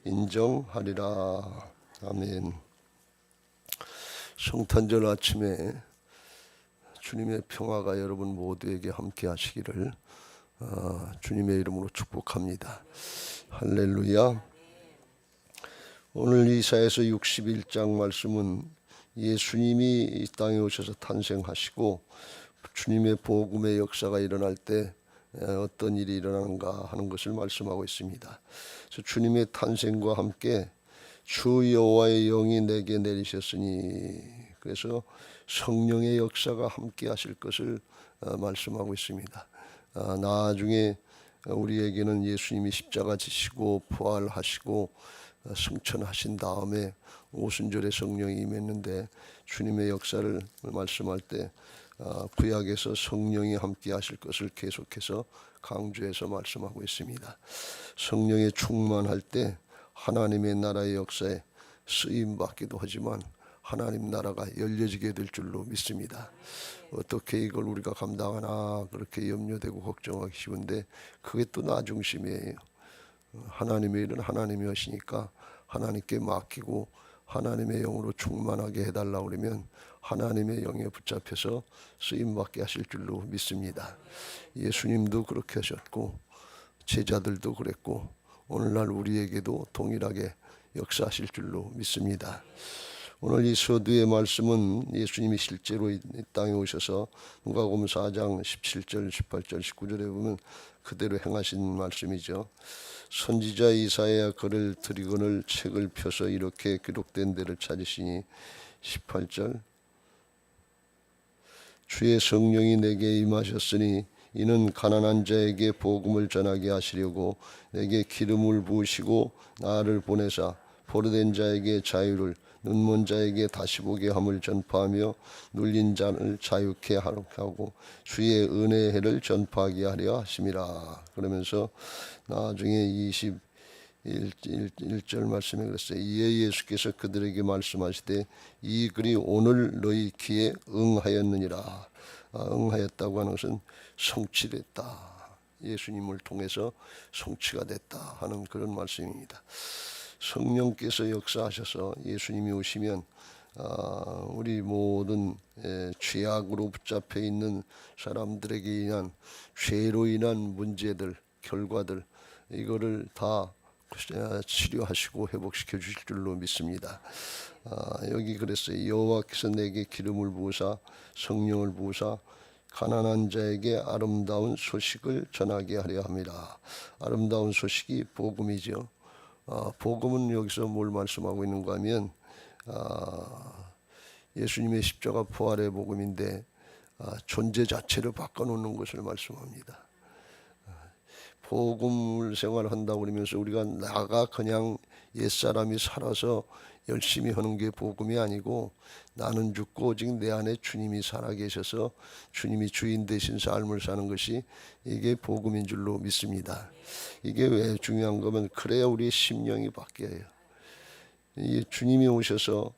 인정하리라. 아멘. 성탄절 아침에 주님의 평화가 여러분 모두에게 함께 하시기를 주님의 이름으로 축복합니다. 할렐루야. 오늘 이사야서 61장 말씀은 예수님이 이 땅에 오셔서 탄생하시고 주님의 복음의 역사가 일어날 때 어떤 일이 일어나는가 하는 것을 말씀하고 있습니다. 그래서 주님의 탄생과 함께 주 여호와의 영이 내게 내리셨으니, 그래서 성령의 역사가 함께 하실 것을 말씀하고 있습니다. 나중에 우리에게는 예수님이 십자가 지시고 부활하시고 승천하신 다음에 오순절에 성령이 임했는데, 주님의 역사를 말씀할 때 구약에서 성령이 함께 하실 것을 계속해서 강조해서 말씀하고 있습니다. 성령에 충만할 때 하나님의 나라의 역사에 쓰임 받기도 하지만 하나님 나라가 열려지게 될 줄로 믿습니다. 어떻게 이걸 우리가 감당하나 그렇게 염려되고 걱정하기 쉬운데, 그게 또 나 중심이에요. 하나님의 일은 하나님이 하시니까 하나님께 맡기고 하나님의 영으로 충만하게 해달라고 그러면 하나님의 영에 붙잡혀서 쓰임받게 하실 줄로 믿습니다. 예수님도 그렇게 하셨고 제자들도 그랬고 오늘날 우리에게도 동일하게 역사하실 줄로 믿습니다. 오늘 이 서두의 말씀은 예수님이 실제로 이 땅에 오셔서 누가복음 4장 17절, 18절, 19절에 보면 그대로 행하신 말씀이죠. 선지자 이사야 글을 드리거늘 책을 펴서 이렇게 기록된 데를 찾으시니, 18절, 주의 성령이 내게 임하셨으니 이는 가난한 자에게 복음을 전하게 하시려고 내게 기름을 부으시고 나를 보내사 포로된 자에게 자유를, 눈먼 자에게 다시 보게 함을 전파하며 눌린 자를 자유케 하고 주의 은혜의 해를 전파하게 하려 하심이라. 그러면서 나중에 21절 말씀에 그랬어요. 이에 예수께서 그들에게 말씀하시되 이 글이 오늘 너희 귀에 응하였느니라. 응하였다고 하는 것은 성취됐다, 예수님을 통해서 성취가 됐다 하는 그런 말씀입니다. 성령께서 역사하셔서 예수님이 오시면 우리 모든 죄악으로 붙잡혀 있는 사람들에게 인한 죄로 인한 문제들, 결과들, 이거를 다 치료하시고 회복시켜 주실 줄로 믿습니다. 여기 그랬어요. 여호와께서 내게 기름을 부으사 성령을 부으사 가난한 자에게 아름다운 소식을 전하게 하려 합니다. 아름다운 소식이 복음이죠. 복음은 여기서 뭘 말씀하고 있는가 하면 예수님의 십자가 부활의 복음인데 존재 자체를 바꿔놓는 것을 말씀합니다. 복음을 생활한다고 그러면서 우리가 나가 그냥 옛사람이 살아서 열심히 하는 게 복음이 아니고, 나는 죽고 오직 내 안에 주님이 살아계셔서 주님이 주인 되신 삶을 사는 것이 이게 복음인 줄로 믿습니다. 이게 왜 중요한 거면 그래야 우리의 심령이 바뀌어요. 이 주님이 오셔서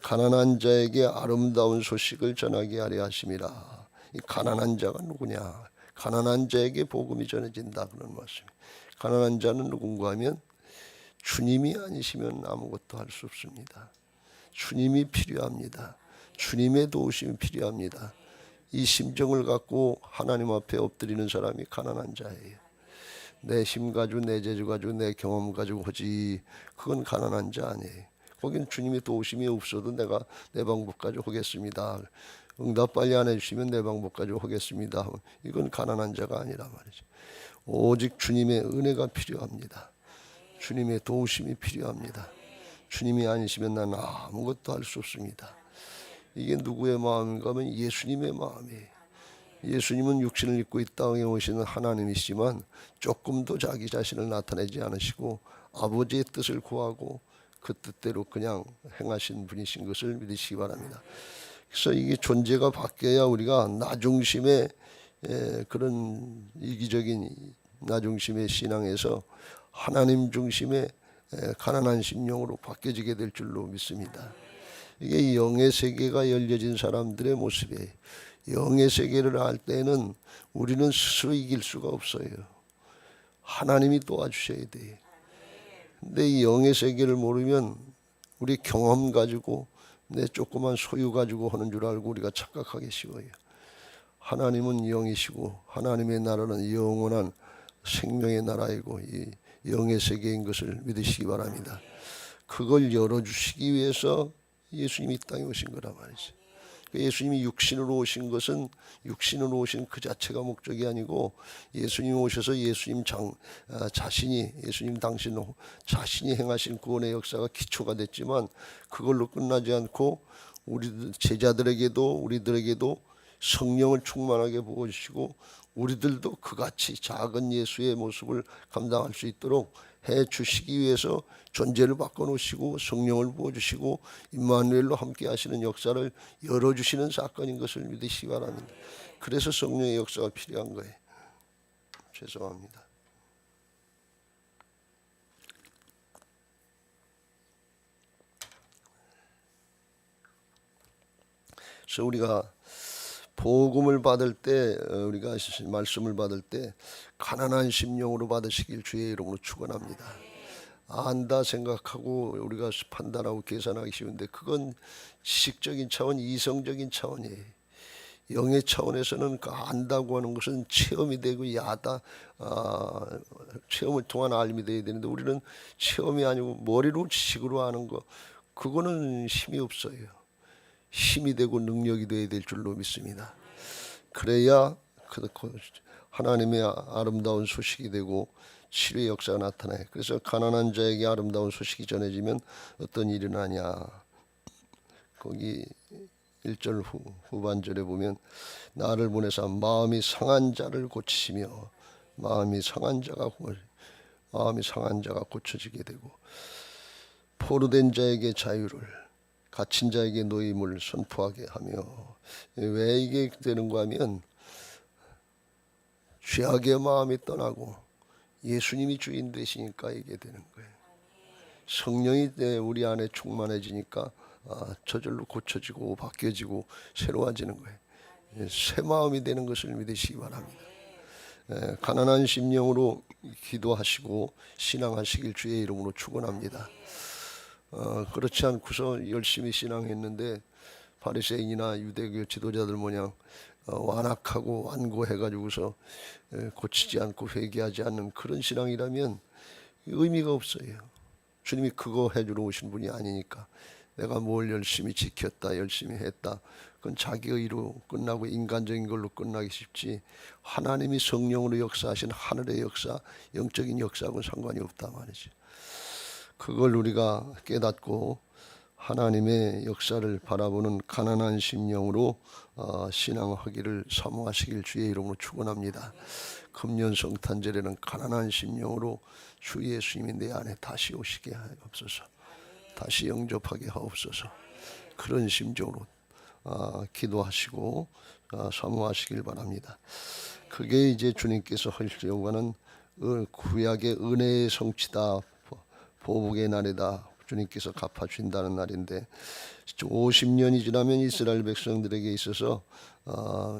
가난한 자에게 아름다운 소식을 전하게 하려 하심이라. 이 가난한 자가 누구냐? 가난한 자에게 복음이 전해진다 그런 말씀이에요. 가난한 자는 누군가 하면 주님이 아니시면 아무것도 할 수 없습니다. 주님이 필요합니다. 주님의 도우심이 필요합니다. 이 심정을 갖고 하나님 앞에 엎드리는 사람이 가난한 자예요. 내 힘 가지고 내 재주 가지고 내 경험 가지고 하지, 그건 가난한 자 아니에요. 거긴 주님의 도우심이 없어도 내가 내 방법 가지고 하겠습니다, 응답 빨리 안 해주시면 내 방법 가지고 하겠습니다, 이건 가난한 자가 아니라 말이죠. 오직 주님의 은혜가 필요합니다. 주님의 도우심이 필요합니다. 주님이 아니시면 난 아무것도 할 수 없습니다. 이게 누구의 마음인가 하면 예수님의 마음이에요. 예수님은 육신을 입고 이 땅에 오시는 하나님이시지만 조금도 자기 자신을 나타내지 않으시고 아버지의 뜻을 구하고 그 뜻대로 그냥 행하신 분이신 것을 믿으시기 바랍니다. 그래서 이게 존재가 바뀌어야 우리가 나 중심의 그런 이기적인 나 중심의 신앙에서 하나님 중심의 가난한 심령으로 바뀌어지게 될 줄로 믿습니다. 이게 영의 세계가 열려진 사람들의 모습이에요. 영의 세계를 알 때는 우리는 스스로 이길 수가 없어요. 하나님이 도와주셔야 돼요. 근데 이 영의 세계를 모르면 우리 경험 가지고 내 조그만 소유 가지고 하는 줄 알고 우리가 착각하기 쉬워요. 하나님은 영이시고 하나님의 나라는 영원한 생명의 나라이고 이 영의 세계인 것을 믿으시기 바랍니다. 그걸 열어주시기 위해서 예수님이 이 땅에 오신 거란 말이죠. 예수님이 육신으로 오신 것은 육신으로 오신 그 자체가 목적이 아니고 예수님이 오셔서 자신이 예수님 당신 자신이 행하신 구원의 역사가 기초가 됐지만 그걸로 끝나지 않고 우리 제자들에게도 우리들에게도 성령을 충만하게 부어주시고 우리들도 그같이 작은 예수의 모습을 감당할 수 있도록 해주시기 위해서 존재를 바꿔놓으시고 성령을 부어주시고 임마누엘로 함께 하시는 역사를 열어주시는 사건인 것을 믿으시기 바랍니다. 그래서 성령의 역사가 필요한 거예요. 죄송합니다. 그래서 우리가 복음을 받을 때 우리가 말씀을 받을 때 가난한 심령으로 받으시길 주의 이름으로 축원합니다. 안다 생각하고 우리가 판단하고 계산하기 쉬운데 그건 지식적인 차원, 이성적인 차원이에요. 영의 차원에서는 그 안다고 하는 것은 체험이 되고 체험을 통한 알미 되어야 되는데 우리는 체험이 아니고 머리로 지식으로 아는 거 그거는 힘이 없어요. 힘이 되고 능력이 되어야 될 줄로 믿습니다. 그래야 하나님의 아름다운 소식이 되고 치료의 역사가 나타나요. 그래서 가난한 자에게 아름다운 소식이 전해지면 어떤 일이 나냐. 거기 1절 후반절에 보면 나를 보내사 마음이 상한 자를 고치시며 마음이 상한 자가 고쳐지게 되고 포로된 자에게 자유를 갇힌 자에게 노임을 선포하게 하며 왜 이게 되는가 하면 죄악의 마음이 떠나고 예수님이 주인 되시니까 이게 되는 거예요. 성령이 우리 안에 충만해지니까 저절로 고쳐지고 바뀌어지고 새로워지는 거예요. 새 마음이 되는 것을 믿으시기 바랍니다. 가난한 심령으로 기도하시고 신앙하시길 주의 이름으로 축원합니다. 그렇지 않고서 열심히 신앙했는데 바리새인이나 유대교 지도자들 모양 완악하고 완고해가지고서 고치지 않고 회개하지 않는 그런 신앙이라면 의미가 없어요. 주님이 그거 해주러 오신 분이 아니니까 내가 뭘 열심히 지켰다 열심히 했다 그건 자기 의로 끝나고 인간적인 걸로 끝나기 쉽지 하나님이 성령으로 역사하신 하늘의 역사 영적인 역사하고는 상관이 없단 말이죠. 그걸 우리가 깨닫고 하나님의 역사를 바라보는 가난한 심령으로 신앙하기를 사모하시길 주의 이름으로 축원합니다. 금년 성탄절에는 가난한 심령으로 주 예수님이 내 안에 다시 오시게 하옵소서. 다시 영접하게 하옵소서. 그런 심정으로 기도하시고 사모하시길 바랍니다. 그게 이제 주님께서 하시려고 하는 구약의 은혜의 성취다. 보복의 날이다. 주님께서 갚아주신다는 날인데 50년이 지나면 이스라엘 백성들에게 있어서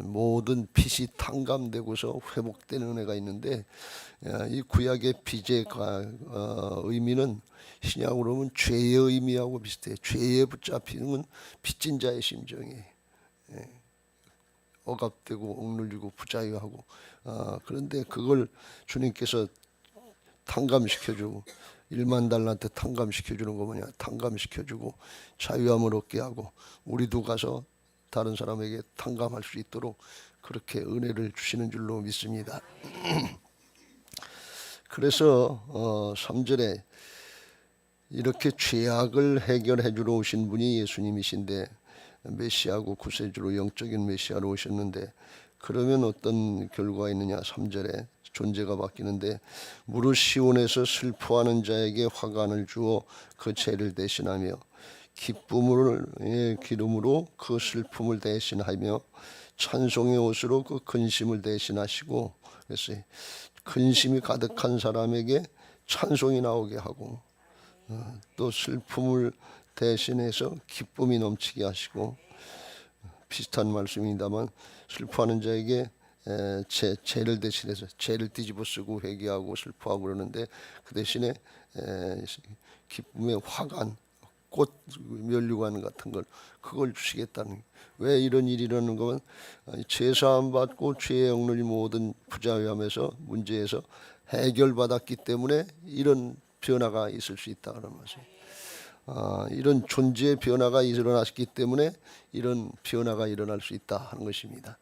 모든 빚이 탕감되고서 회복되는 은혜가 있는데 이 구약의 빚의 의미는 신약으로 보면 죄의 의미하고 비슷해요. 죄에 붙잡히는 건 빚진 자의 심정이에요. 억압되고 억눌리고 부자유하고 그런데 그걸 주님께서 탕감시켜주고 1만 달러한테 탕감시켜주는 거 뭐냐. 탕감시켜주고 자유함을 얻게 하고 우리도 가서 다른 사람에게 탕감할 수 있도록 그렇게 은혜를 주시는 줄로 믿습니다. 그래서 3절에 이렇게 죄악을 해결해 주러 오신 분이 예수님이신데 메시아고 구세주로 영적인 메시아로 오셨는데 그러면 어떤 결과가 있느냐. 3절에 존재가 바뀌는데 무릇 시온에서 슬퍼하는 자에게 화관을 주어 그 죄를 대신하며 기쁨의 기름으로 그 슬픔을 대신하며 찬송의 옷으로 그 근심을 대신하시고 그래서 근심이 가득한 사람에게 찬송이 나오게 하고 또 슬픔을 대신해서 기쁨이 넘치게 하시고 비슷한 말씀입니다만 슬퍼하는 자에게 죄를 대신해서 죄를 뒤집어 쓰고 회개하고 슬퍼하고 그러는데 그 대신에 기쁨의 화관, 꽃 면류관 같은 걸 그걸 주시겠다는. 왜 이런 일이 일어나는 거면 제사함 받고 죄에 억눌린 모든 부자유함에서 문제에서 해결받았기 때문에 이런 변화가 있을 수 있다 그런 말씀. 이런 존재의 변화가 일어났기 때문에 이런 변화가 일어날 수 있다 하는 것입니다.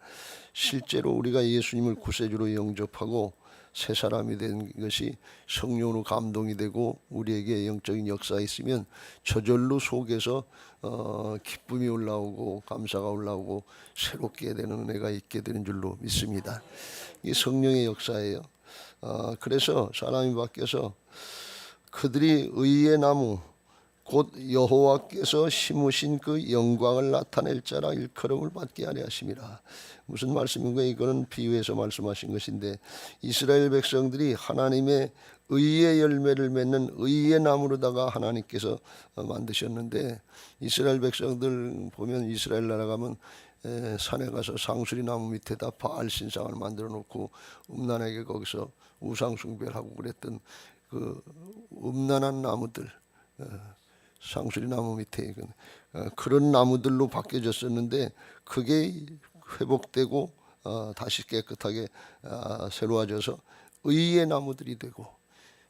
실제로 우리가 예수님을 구세주로 영접하고 새 사람이 된 것이 성령으로 감동이 되고 우리에게 영적인 역사가 있으면 저절로 속에서 기쁨이 올라오고 감사가 올라오고 새롭게 되는 은혜가 있게 되는 줄로 믿습니다. 이 성령의 역사예요. 그래서 사람이 바뀌어서 그들이 의의 나무 곧 여호와께서 심으신 그 영광을 나타낼 자라 일컬음을 받게 하려 하심이라. 무슨 말씀인가? 이거는 비유해서 말씀하신 것인데 이스라엘 백성들이 하나님의 의의 열매를 맺는 의의 나무로다가 하나님께서 만드셨는데 이스라엘 백성들 보면 이스라엘 나라 가면 산에 가서 상수리 나무 밑에다 바알 신상을 만들어 놓고 음란하게 거기서 우상 숭배를 하고 그랬던 그 음란한 나무들, 상수리 나무 밑에 그런 나무들로 바뀌어졌었는데 그게 회복되고 다시 깨끗하게 새로워져서 의의 나무들이 되고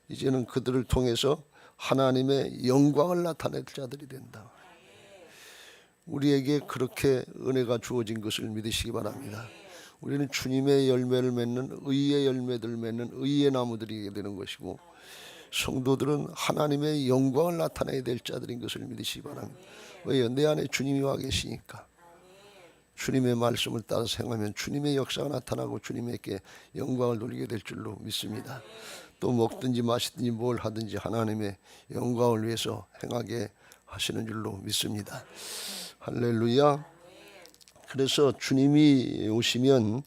이제는 그들을 통해서 하나님의 영광을 나타낼 자들이 된다. 우리에게 그렇게 은혜가 주어진 것을 믿으시기 바랍니다. 우리는 주님의 열매를 맺는 의의 열매들을 맺는 의의 나무들이 되는 것이고 성도들은 하나님의 영광을 나타내야 될 자들인 것을 믿으시기 바랍니다. 왜요? 내 안에 주님이 와 계시니까. 주님의 말씀을 따라서 행하면 주님의 역사가 나타나고 주님에게 영광을 돌리게 될 줄로 믿습니다. 또 먹든지 마시든지 뭘 하든지 하나님의 영광을 위해서 행하게 하시는 줄로 믿습니다. 할렐루야. 그래서 주님이 오시면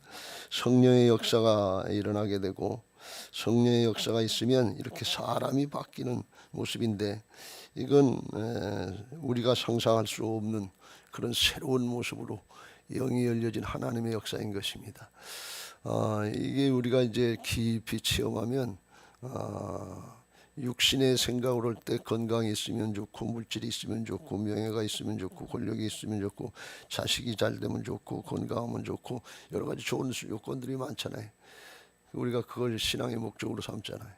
성령의 역사가 일어나게 되고 성령의 역사가 있으면 이렇게 사람이 바뀌는 모습인데 이건 우리가 상상할 수 없는 그런 새로운 모습으로 영이 열려진 하나님의 역사인 것입니다. 이게 우리가 이제 깊이 체험하면 육신의 생각을 할 때 건강이 있으면 좋고 물질이 있으면 좋고 명예가 있으면 좋고 권력이 있으면 좋고 자식이 잘 되면 좋고 건강하면 좋고 여러 가지 좋은 요건들이 많잖아요. 우리가 그걸 신앙의 목적으로 삼잖아요.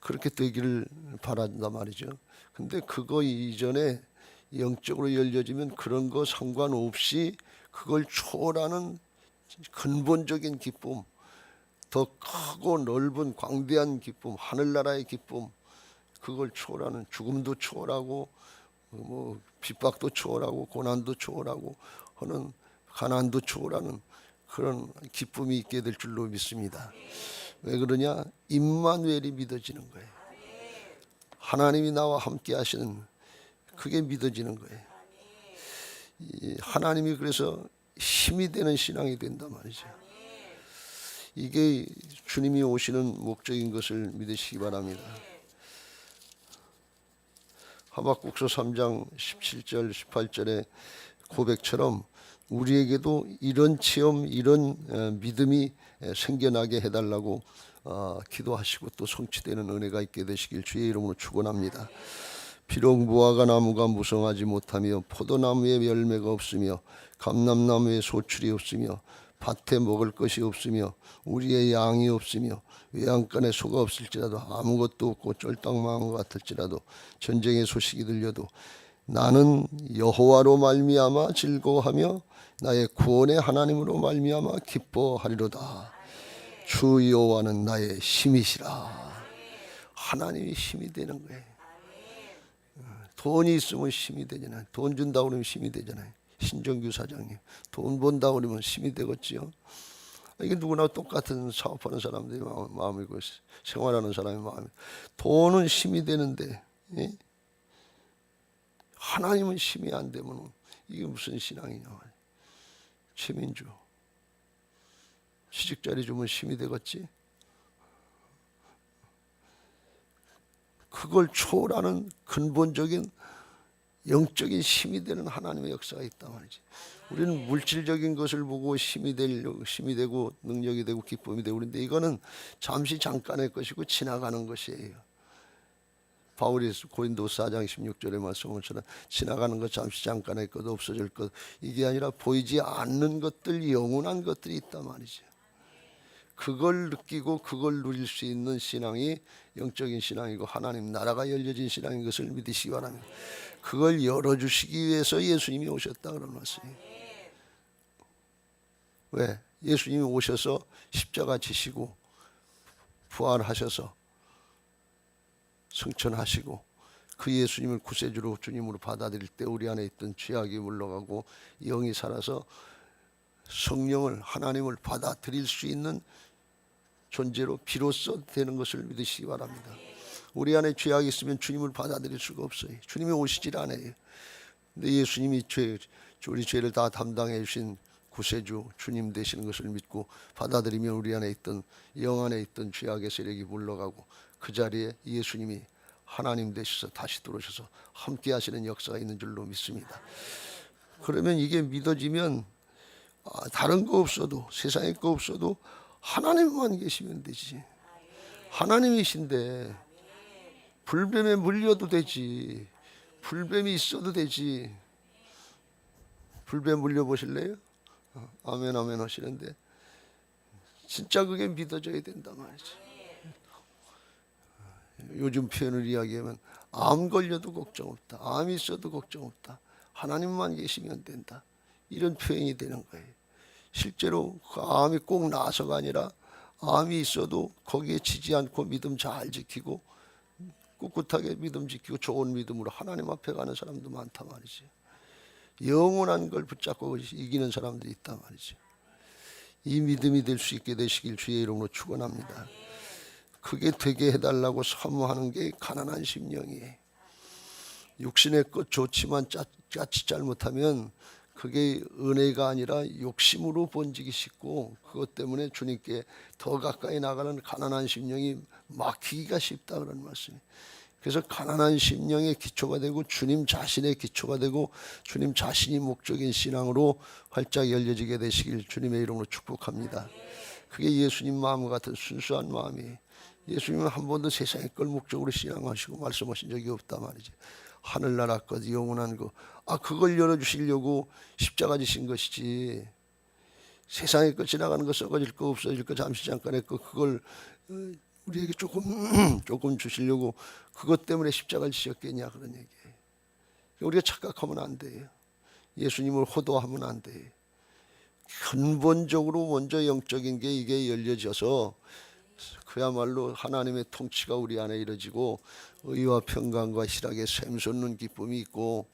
그렇게 되기를 바란단 말이죠. 근데 그거 이전에 영적으로 열려지면 그런 거 상관없이 그걸 초월하는 근본적인 기쁨, 더 크고 넓은 광대한 기쁨, 하늘나라의 기쁨, 그걸 초월하는 죽음도 초월하고 뭐 핍박도 초월하고 고난도 초월하고 하는 가난도 초월하는 그런 기쁨이 있게 될 줄로 믿습니다. 왜 그러냐? 임마누엘이 믿어지는 거예요. 하나님이 나와 함께 하시는 그게 믿어지는 거예요. 하나님이 그래서 힘이 되는 신앙이 된단 말이죠. 이게 주님이 오시는 목적인 것을 믿으시기 바랍니다. 하박국서 3장 17절 18절의 고백처럼 우리에게도 이런 체험, 이런 믿음이 생겨나게 해달라고 기도하시고 또 성취되는 은혜가 있게 되시길 주의 이름으로 축원합니다. 비록 무화과 나무가 무성하지 못하며 포도나무에 열매가 없으며 감람나무에 소출이 없으며 밭에 먹을 것이 없으며 우리의 양이 없으며 외양간에 소가 없을지라도 아무것도 없고 쫄딱망한 것 같을지라도 전쟁의 소식이 들려도 나는 여호와로 말미암아 즐거워하며 나의 구원의 하나님으로 말미암아 기뻐하리로다. 주 여호와는 나의 힘이시라. 하나님이 힘이 되는 거예요. 돈이 있으면 힘이 되잖아요. 돈 준다고 그러면 힘이 되잖아요. 신정규 사장님 돈 번다고 그러면 힘이 되겠지요. 이게 누구나 똑같은 사업하는 사람들의 마음이고 생활하는 사람의 마음이. 돈은 힘이 되는데 하나님은 힘이 안 되면 이게 무슨 신앙이냐. 최민주 시집자리 주면 힘이 되겠지. 그걸 초월하는 근본적인 영적인 힘이 되는 하나님의 역사가 있단 말이지. 우리는 물질적인 것을 보고 힘이 되고 능력이 되고 기쁨이 되고 그런데 이거는 잠시 잠깐의 것이고 지나가는 것이에요. 바울이 고린도서 4장 16절의 말씀처럼 지나가는 것 잠시 잠깐의 것 없어질 것, 이게 아니라 보이지 않는 것들, 영원한 것들이 있단 말이죠. 그걸 느끼고 그걸 누릴 수 있는 신앙이 영적인 신앙이고 하나님 나라가 열려진 신앙인 것을 믿으시기 바랍니다. 그걸 열어주시기 위해서 예수님이 오셨다 그런 말씀이에요. 왜? 예수님이 오셔서 십자가 지시고 부활하셔서 승천하시고 그 예수님을 구세주로 주님으로 받아들일 때 우리 안에 있던 죄악이 물러가고 영이 살아서 성령을 하나님을 받아들일 수 있는 존재로 비로소 되는 것을 믿으시기 바랍니다. 우리 안에 죄악이 있으면 주님을 받아들일 수가 없어요. 주님이 오시질 않아요. 근데 예수님이 우리 죄를 다 담당해 주신 구세주 주님 되시는 것을 믿고 받아들이면 우리 안에 있던 영 안에 있던 죄악의 세력이 물러가고 그 자리에 예수님이 하나님 되셔서 다시 들어오셔서 함께 하시는 역사가 있는 줄로 믿습니다. 그러면 이게 믿어지면 다른 거 없어도 세상에 거 없어도 하나님만 계시면 되지. 하나님이신데 불뱀에 물려도 되지. 불뱀이 있어도 되지. 불뱀 물려보실래요? 아멘 아멘 하시는데 진짜 그게 믿어져야 된단 말이지. 요즘 표현을 이야기하면 암 걸려도 걱정 없다. 암이 있어도 걱정 없다. 하나님만 계시면 된다. 이런 표현이 되는 거예요. 실제로 그 암이 꼭 나서가 아니라 암이 있어도 거기에 지지 않고 믿음 잘 지키고 꿋꿋하게 믿음 지키고 좋은 믿음으로 하나님 앞에 가는 사람도 많단 말이죠. 영원한 걸 붙잡고 이기는 사람들이 있단 말이죠. 이 믿음이 될 수 있게 되시길 주의 이름으로 축원합니다. 그게 되게 해달라고 사모하는 게 가난한 심령이에요. 육신의 것 좋지만 짜치 잘못하면 그게 은혜가 아니라 욕심으로 번지기 쉽고 그것 때문에 주님께 더 가까이 나가는 가난한 심령이 막히기가 쉽다 그런 말씀이에요. 그래서 가난한 심령의 기초가 되고 주님 자신의 기초가 되고 주님 자신이 목적인 신앙으로 활짝 열려지게 되시길 주님의 이름으로 축복합니다. 그게 예수님 마음 같은 순수한 마음이에요. 예수님은 한 번도 세상의 걸 목적으로 신앙하시고 말씀하신 적이 없단 말이죠. 하늘나라 것 영원한 거 그걸 열어주시려고 십자가 지신 것이지 세상의 것 지나가는 거 썩어질 거 없어질 거 잠시 잠깐의 거 그걸 우리에게 조금 주시려고 그것 때문에 십자가를 지셨겠냐 그런 얘기예요. 우리가 착각하면 안 돼요. 예수님을 호도하면 안 돼요. 근본적으로 먼저 영적인 게 이게 열려져서 그야말로 하나님의 통치가 우리 안에 이루어지고 의와 평강과 희락의 샘솟는 기쁨이 있고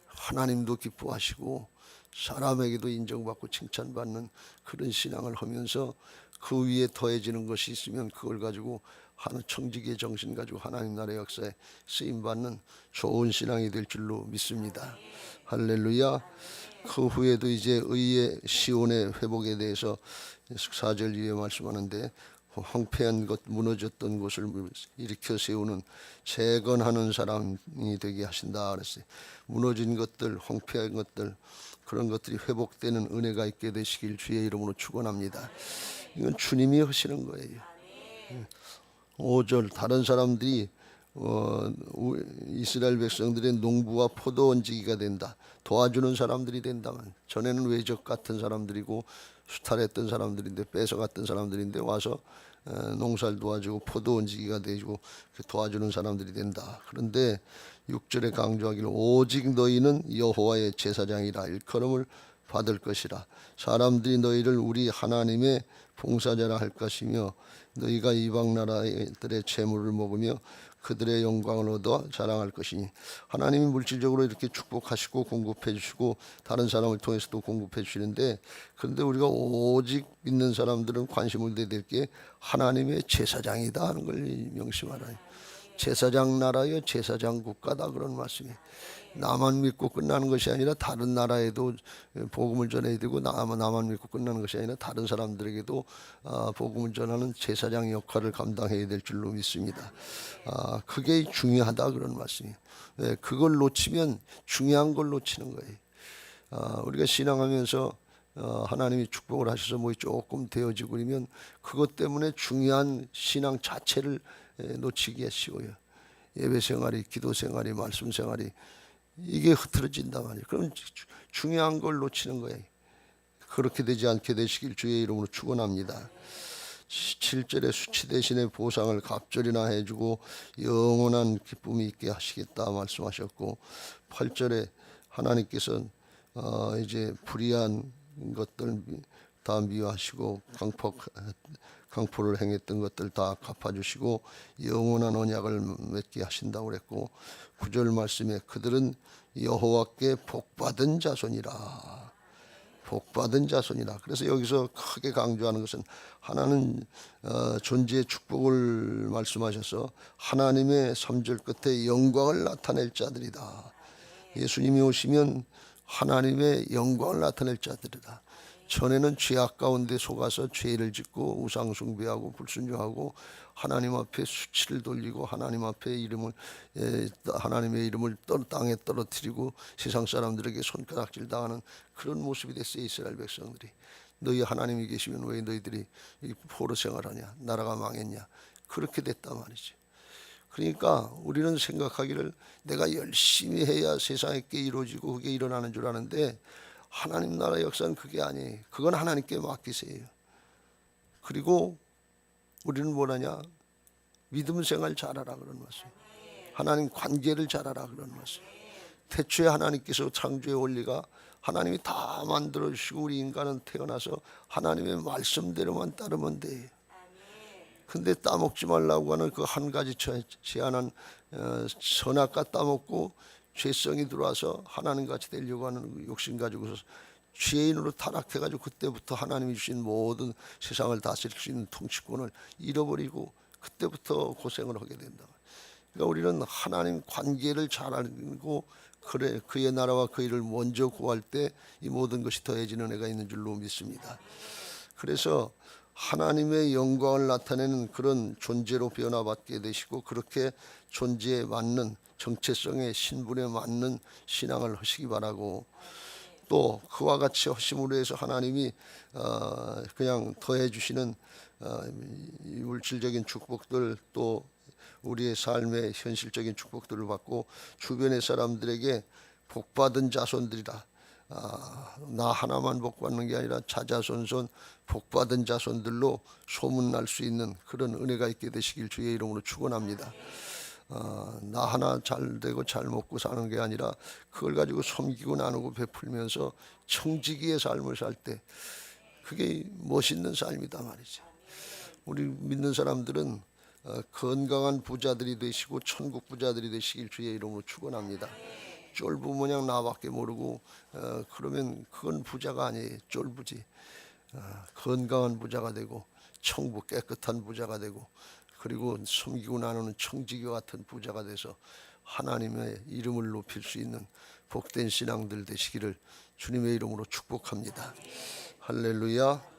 하나님도 기뻐하시고 사람에게도 인정받고 칭찬받는 그런 신앙을 하면서 그 위에 더해지는 것이 있으면 그걸 가지고 하는 청지기의 정신 가지고 하나님 나라의 역사에 쓰임받는 좋은 신앙이 될 줄로 믿습니다. 할렐루야. 그 후에도 이제 의의 시온의 회복에 대해서 4절 이후에 말씀하는데 황폐한 것 무너졌던 곳을 일으켜 세우는 재건하는 사람이 되게 하신다 그랬어요. 무너진 것들 황폐한 것들 그런 것들이 회복되는 은혜가 있게 되시길 주의 이름으로 축원합니다. 이건 주님이 하시는 거예요. 5절 다른 사람들이 이스라엘 백성들의 농부와 포도원지기가 된다. 도와주는 사람들이 된다면 전에는 외적 같은 사람들이고 수탈했던 사람들인데 뺏어갔던 사람들인데 와서 농사를 도와주고 포도원지기가 되고 도와주는 사람들이 된다. 그런데 6절에 강조하기를 오직 너희는 여호와의 제사장이라 일컬음을 받을 것이라. 사람들이 너희를 우리 하나님의 봉사자라 할 것이며 너희가 이방 나라들의 재물을 먹으며 그들의 영광을 얻어 자랑할 것이니. 하나님이 물질적으로 이렇게 축복하시고 공급해 주시고 다른 사람을 통해서도 공급해 주시는데 그런데 우리가 오직 믿는 사람들은 관심을 내야 될 게 하나님의 제사장이다 하는 걸 명심하라. 제사장 나라여 제사장 국가다 그런 말씀이에요. 나만 믿고 끝나는 것이 아니라 다른 나라에도 복음을 전해야 되고 나만 믿고 끝나는 것이 아니라 다른 사람들에게도 복음을 전하는 제사장 역할을 감당해야 될 줄로 믿습니다. 그게 중요하다 그런 말씀이에요. 네, 그걸 놓치면 중요한 걸 놓치는 거예요. 우리가 신앙하면서 하나님이 축복을 하셔서 뭐 조금 되어지고 그러면 그것 때문에 중요한 신앙 자체를 놓치기가 쉬워요. 예배 생활이, 기도 생활이, 말씀 생활이 이게 흐트러진단 말이에요. 그럼 중요한 걸 놓치는 거예요. 그렇게 되지 않게 되시길 주의 이름으로 축원합니다. 7절에 수치 대신에 보상을 갑절이나 해주고 영원한 기쁨이 있게 하시겠다 말씀하셨고, 8절에 하나님께서 이제 불의한 것들 다 미워하시고 강포를 행했던 것들 다 갚아주시고 영원한 언약을 맺게 하신다고 그랬고, 9절 말씀에 그들은 여호와께 복받은 자손이라. 복받은 자손이라. 그래서 여기서 크게 강조하는 것은 하나는 존재의 축복을 말씀하셔서 하나님의 3절 끝에 영광을 나타낼 자들이다. 예수님이 오시면 하나님의 영광을 나타낼 자들이다. 전에는 죄악 가운데 속아서 죄를 짓고 우상 숭배하고 불순종하고 하나님 앞에 수치를 돌리고 하나님 앞에 하나님의 이름을 땅에 떨어뜨리고 세상 사람들에게 손가락질 당하는 그런 모습이 됐어요. 이스라엘 백성들이. 너희 하나님이 계시면 왜 너희들이 포로 생활하냐, 나라가 망했냐, 그렇게 됐단 말이지. 그러니까 우리는 생각하기를 내가 열심히 해야 세상에 게 이루어지고 그게 일어나는 줄 아는데, 하나님 나라 역사는 그게 아니에요. 그건 하나님께 맡기세요. 그리고 우리는 뭐라냐, 믿음 생활 잘하라 그런 말씀, 하나님 관계를 잘하라 그런 말씀. 태초에 하나님께서 창조의 원리가 하나님이 다 만들어 주시고 우리 인간은 태어나서 하나님의 말씀대로만 따르면 돼. 근데 따먹지 말라고 하는 그 한 가지 제한한 선악과 따먹고 죄성이 들어와서 하나님같이 되려고 하는 욕심 가지고서 죄인으로 타락해가지고 그때부터 하나님이 주신 모든 세상을 다스릴 수 있는 통치권을 잃어버리고 그때부터 고생을 하게 된다. 그러니까 우리는 하나님 관계를 잘 알고 그래 그의 나라와 그 일을 먼저 구할 때 이 모든 것이 더해지는 애가 있는 줄로 믿습니다. 그래서 하나님의 영광을 나타내는 그런 존재로 변화받게 되시고 그렇게 존재에 맞는 정체성의 신분에 맞는 신앙을 하시기 바라고, 또 그와 같이 하심으로 해서 하나님이 그냥 더해 주시는 물질적인 축복들, 또 우리의 삶의 현실적인 축복들을 받고 주변의 사람들에게 복받은 자손들이다. 나 하나만 복받는 게 아니라 자자손손 복받은 자손들로 소문날 수 있는 그런 은혜가 있게 되시길 주의 이름으로 축원합니다. 나 하나 잘 되고 잘 먹고 사는 게 아니라 그걸 가지고 섬기고 나누고 베풀면서 청지기의 삶을 살 때 그게 멋있는 삶이다 말이죠. 우리 믿는 사람들은 건강한 부자들이 되시고 천국 부자들이 되시길 주의 이름으로 축원합니다. 쫄부 모양 나밖에 모르고 그러면 그건 부자가 아니에요. 쫄부지. 건강한 부자가 되고 청부 깨끗한 부자가 되고 그리고 섬기고 나누는 청지기와 같은 부자가 돼서 하나님의 이름을 높일 수 있는 복된 신앙들 되시기를 주님의 이름으로 축복합니다. 할렐루야.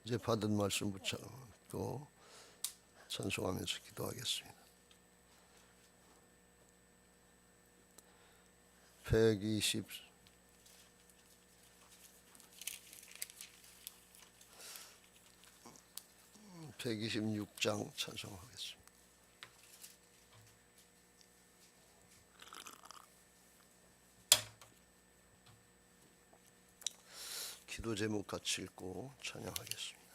이제 받은 말씀 붙잡고 찬송하면서 기도하겠습니다. 126장 찬송하겠습니다. 기도 제목 같이 읽고 찬양하겠습니다.